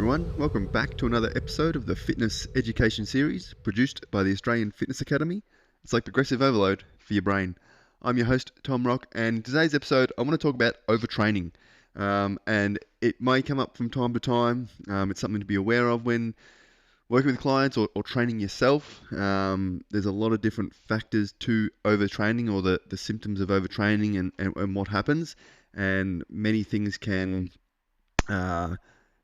everyone, welcome back to another episode of the Fitness Education Series produced by the Australian Fitness Academy. It's like progressive overload for your brain. I'm your host, Tom Rock, and in today's episode I want to talk about overtraining. And it may come up from time to time. It's something to be aware of when working with clients or training yourself. There's a lot of different factors to overtraining or the symptoms of overtraining and what happens. And many things can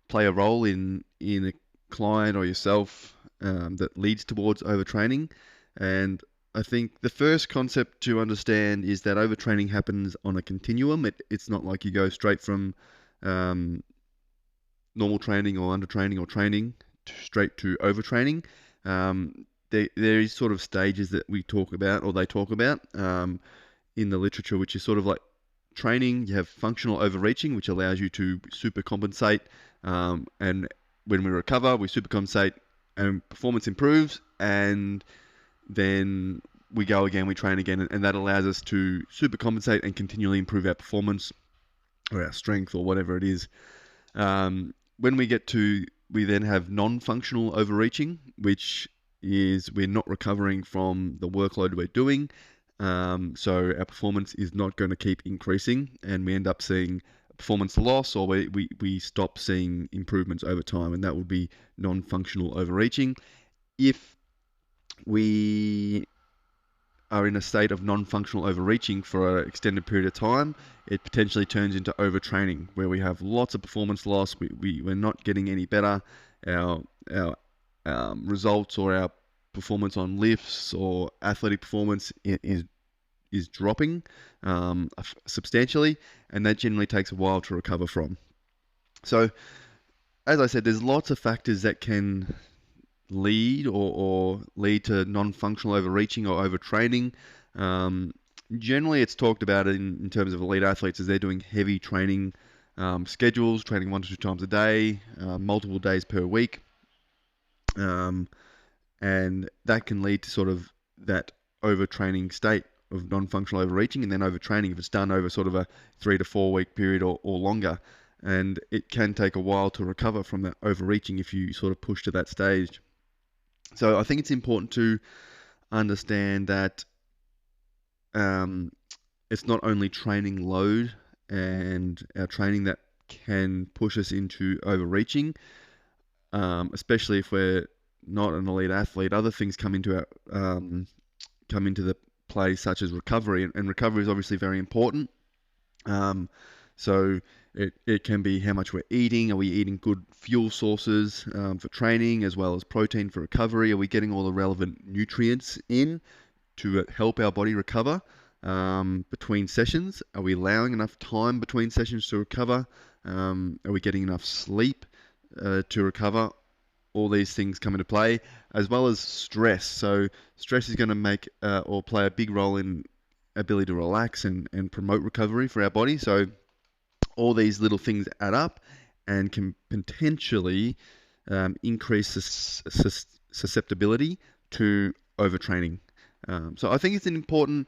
play a role in a client or yourself that leads towards overtraining. And I think the first concept to understand is that overtraining happens on a continuum. It's not like you go straight from normal training or undertraining or training straight to overtraining. There is sort of stages that we talk about or they talk about in the literature, which is sort of like training. You have functional overreaching, which allows you to supercompensate, and when we recover, we supercompensate and performance improves, and then we go again, we train again, and that allows us to supercompensate and continually improve our performance or our strength or whatever it is. When we then have non-functional overreaching, which is we're not recovering from the workload we're doing. So our performance is not going to keep increasing, and we end up seeing performance loss, or we stop seeing improvements over time, and that would be non-functional overreaching. If we are in a state of non-functional overreaching for an extended period of time, it potentially turns into overtraining, where we have lots of performance loss. We're not getting any better. Our results or our performance on lifts or athletic performance is dropping substantially, and that generally takes a while to recover from. So, as I said, there's lots of factors that can lead or lead to non-functional overreaching or overtraining. Generally, it's talked about in terms of elite athletes as they're doing heavy training schedules, training 1 to 2 times a day, multiple days per week. And that can lead to sort of that overtraining state of non-functional overreaching, and then overtraining if it's done over sort of a 3 to 4 week period or longer. And it can take a while to recover from that overreaching if you sort of push to that stage. So I think it's important to understand that it's not only training load and our training that can push us into overreaching, especially if we're not an elite athlete. Other things come into the play, such as recovery, and recovery is obviously very important. So it can be how much we're eating. Are we eating good fuel sources for training, as well as protein for recovery? Are we getting all the relevant nutrients in to help our body recover between sessions? Are we allowing enough time between sessions to recover? Are we getting enough sleep to recover? All these things come into play, as well as stress. So stress is going to make or play a big role in ability to relax and promote recovery for our body. So all these little things add up and can potentially increase susceptibility to overtraining. So I think it's an important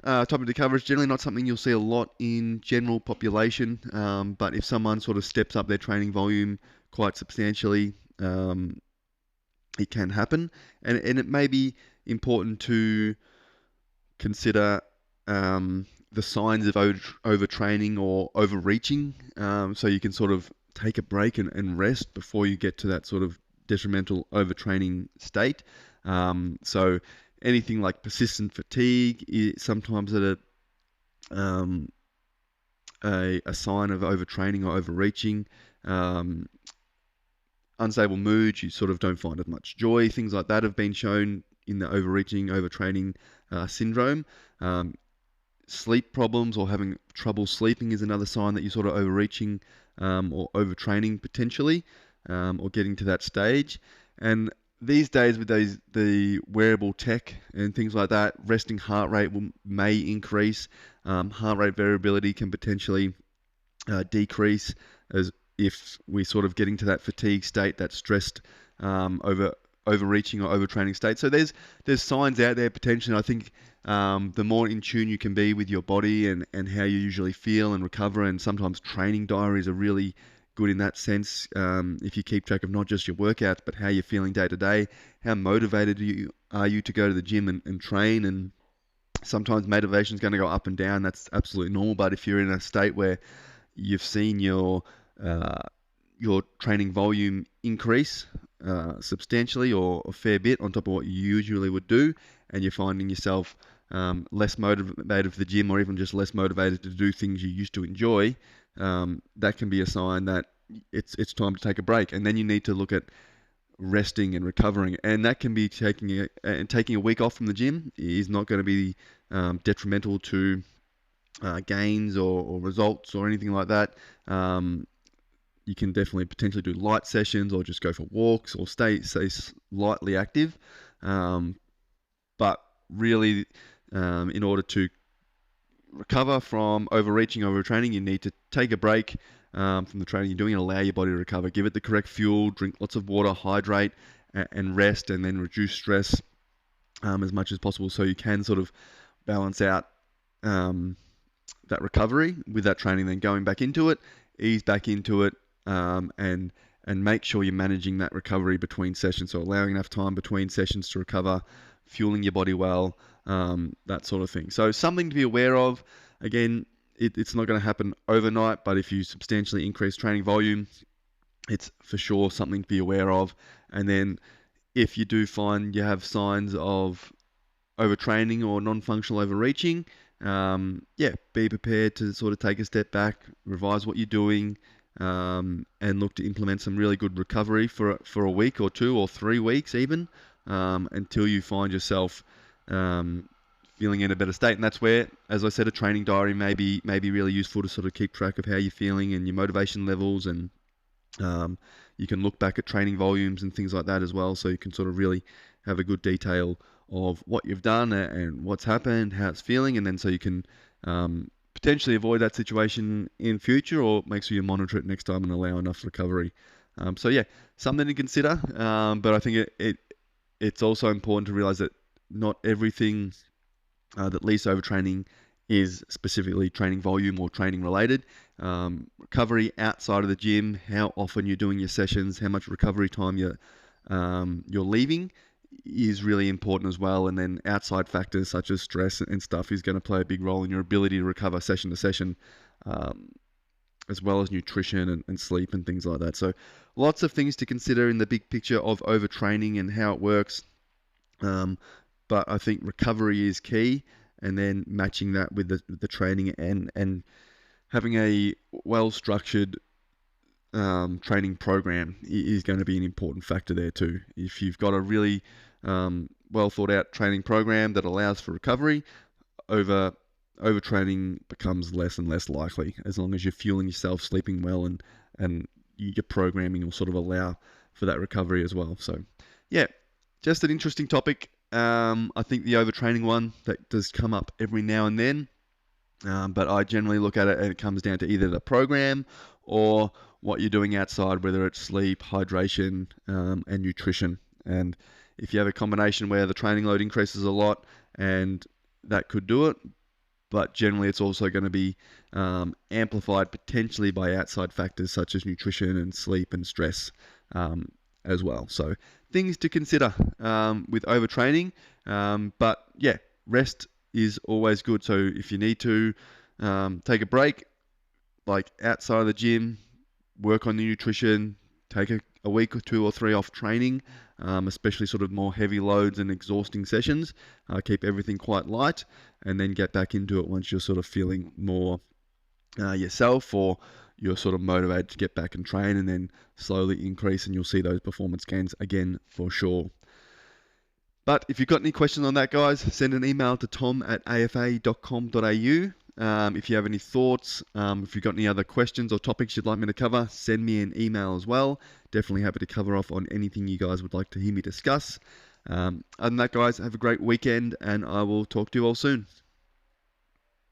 topic to cover. It's generally not something you'll see a lot in general population, but if someone sort of steps up their training volume quite substantially, it can happen, and it may be important to consider the signs of overtraining or overreaching, so you can sort of take a break and rest before you get to that sort of detrimental overtraining state. So anything like persistent fatigue is sometimes a sign of overtraining or overreaching. Unstable mood, you sort of don't find as much joy. Things like that have been shown in the overreaching, overtraining syndrome. Sleep problems or having trouble sleeping is another sign that you're sort of overreaching or overtraining potentially, or getting to that stage. And these days with the wearable tech and things like that, resting heart rate may increase. Heart rate variability can potentially decrease as if we're sort of getting to that fatigue state, that stressed overreaching or overtraining state. So there's signs out there potentially. I think the more in tune you can be with your body and how you usually feel and recover, and sometimes training diaries are really good in that sense. If you keep track of not just your workouts, but how you're feeling day to day, how motivated are you to go to the gym and train. And sometimes motivation is going to go up and down. That's absolutely normal. But if you're in a state where you've seen uh, your training volume increase substantially or a fair bit on top of what you usually would do, and you're finding yourself less motivated for the gym, or even just less motivated to do things you used to enjoy, that can be a sign that it's time to take a break. And then you need to look at resting and recovering, and that can be taking a week off from the gym is not going to be detrimental to gains or results or anything like that. You can definitely potentially do light sessions or just go for walks or stay lightly active. But really, in order to recover from overreaching, overtraining, you need to take a break from the training you're doing and allow your body to recover. Give it the correct fuel, drink lots of water, hydrate, and rest, and then reduce stress as much as possible, so you can sort of balance out that recovery with that training, then going back into it, ease back into it, and make sure you're managing that recovery between sessions, so allowing enough time between sessions to recover, fueling your body well, that sort of thing. So something to be aware of. Again, it's not going to happen overnight, but if you substantially increase training volume, it's for sure something to be aware of. And then if you do find you have signs of overtraining or non-functional overreaching, be prepared to sort of take a step back, revise what you're doing, and look to implement some really good recovery for a week or 2 or 3 weeks even, until you find yourself feeling in a better state. And that's where, as I said, a training diary may be really useful to sort of keep track of how you're feeling and your motivation levels, and you can look back at training volumes and things like that as well, so you can sort of really have a good detail of what you've done and what's happened, how it's feeling, and then so you can potentially avoid that situation in future, or make sure you monitor it next time and allow enough recovery. Something to consider, but I think it's also important to realize that not everything that leads to overtraining is specifically training volume or training related. Recovery outside of the gym, how often you're doing your sessions, how much recovery time you're leaving is really important as well. And then outside factors such as stress and stuff is going to play a big role in your ability to recover session to session, as well as nutrition and sleep and things like that. So lots of things to consider in the big picture of overtraining and how it works. But I think recovery is key, and then matching that with the training and having a well-structured training program is going to be an important factor there too. If you've got a really well thought out training program that allows for recovery, overtraining becomes less and less likely, as long as you're fueling yourself, sleeping well, and your programming will sort of allow for that recovery as well. So yeah, just an interesting topic. I think the overtraining one that does come up every now and then, but I generally look at it and it comes down to either the program or what you're doing outside, whether it's sleep, hydration, and nutrition. And if you have a combination where the training load increases a lot, and that could do it, but generally it's also going to be amplified potentially by outside factors such as nutrition and sleep and stress as well. So things to consider with overtraining. But yeah, rest is always good. So if you need to take a break, like outside of the gym, work on the nutrition, take a week or 2 or 3 off training, especially sort of more heavy loads and exhausting sessions. Keep everything quite light, and then get back into it once you're sort of feeling more yourself, or you're sort of motivated to get back and train, and then slowly increase, and you'll see those performance gains again for sure. But if you've got any questions on that, guys, send an email to tom@afa.com.au. If you have any thoughts, if you've got any other questions or topics you'd like me to cover, send me an email as well. Definitely happy to cover off on anything you guys would like to hear me discuss. Other than that, guys, have a great weekend, and I will talk to you all soon.